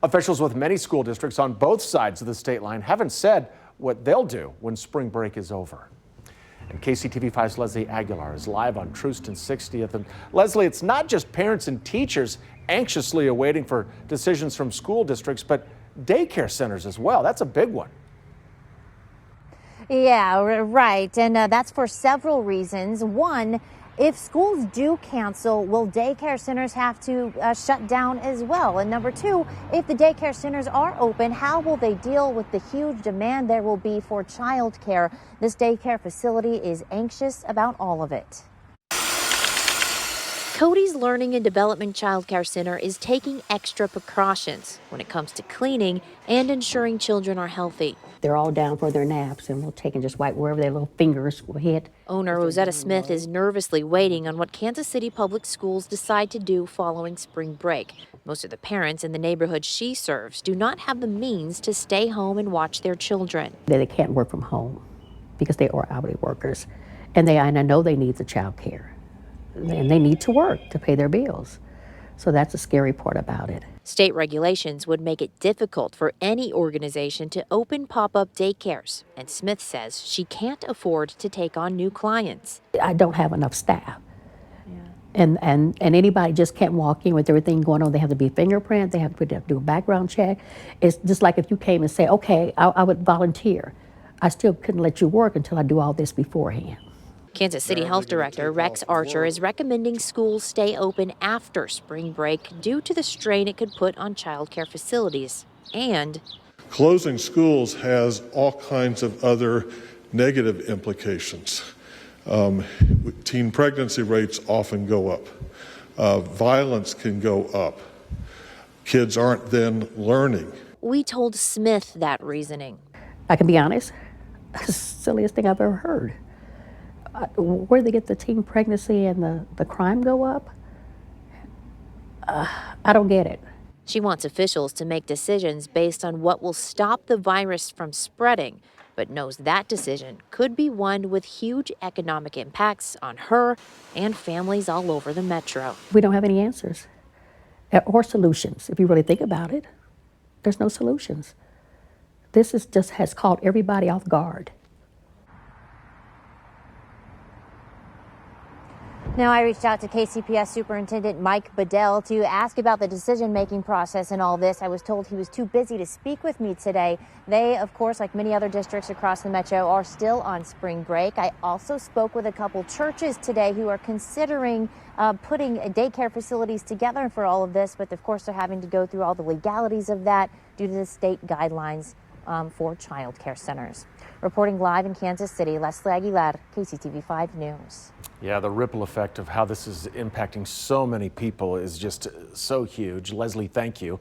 Officials with many school districts on both sides of the state line haven't said what they'll do when spring break is over. And KCTV5's Leslie Aguilar is live on Truston 60th. And Leslie, it's not just parents and teachers anxiously awaiting for decisions from school districts, but daycare centers as well. That's a big one. Yeah, right. And that's for several reasons. One, if schools do cancel, will daycare centers have to shut down as well? And number two, if the daycare centers are open, how will they deal with the huge demand there will be for childcare? This daycare facility is anxious about all of it. Cody's Learning and Development Child Care Center is taking extra precautions when it comes to cleaning and ensuring children are healthy. They're all down for their naps, and we'll take and just wipe wherever their little fingers will hit. Owner Rosetta Smith is nervously waiting on what Kansas City Public Schools decide to do following spring break. Most of the parents in the neighborhood she serves do not have the means to stay home and watch their children. They can't work from home because they are hourly workers, and I know they need the child care. And they need to work to pay their bills. So that's the scary part about it. State regulations would make it difficult for any organization to open pop-up daycares. And Smith says she can't afford to take on new clients. I don't have enough staff. Yeah. And anybody just can't walk in with everything going on. They have to be fingerprint. They have to do a background check. It's just like if you came and say, okay, I would volunteer. I still couldn't let you work until I do all this beforehand. Kansas City Health Director Rex Archer is recommending schools stay open after spring break due to the strain it could put on child care facilities. And closing schools has all kinds of other negative implications. Teen pregnancy rates often go up. Violence can go up. Kids aren't then learning. We told Smith that reasoning. I can be honest, that's the silliest thing I've ever heard. Where they get the teen pregnancy and the crime go up, I don't get it. She wants officials to make decisions based on what will stop the virus from spreading, but knows that decision could be one with huge economic impacts on her and families all over the metro. We don't have any answers or solutions. If you really think about it, there's no solutions. This just has caught everybody off guard. Now, I reached out to KCPS Superintendent Mike Bedell to ask about the decision-making process and all this. I was told he was too busy to speak with me today. They, of course, like many other districts across the metro, are still on spring break. I also spoke with a couple churches today who are considering putting daycare facilities together for all of this, but of course they're having to go through all the legalities of that due to the state guidelines for child care centers. Reporting live in Kansas City, Leslie Aguilar, KCTV5 News. Yeah, the ripple effect of how this is impacting so many people is just so huge. Leslie, thank you.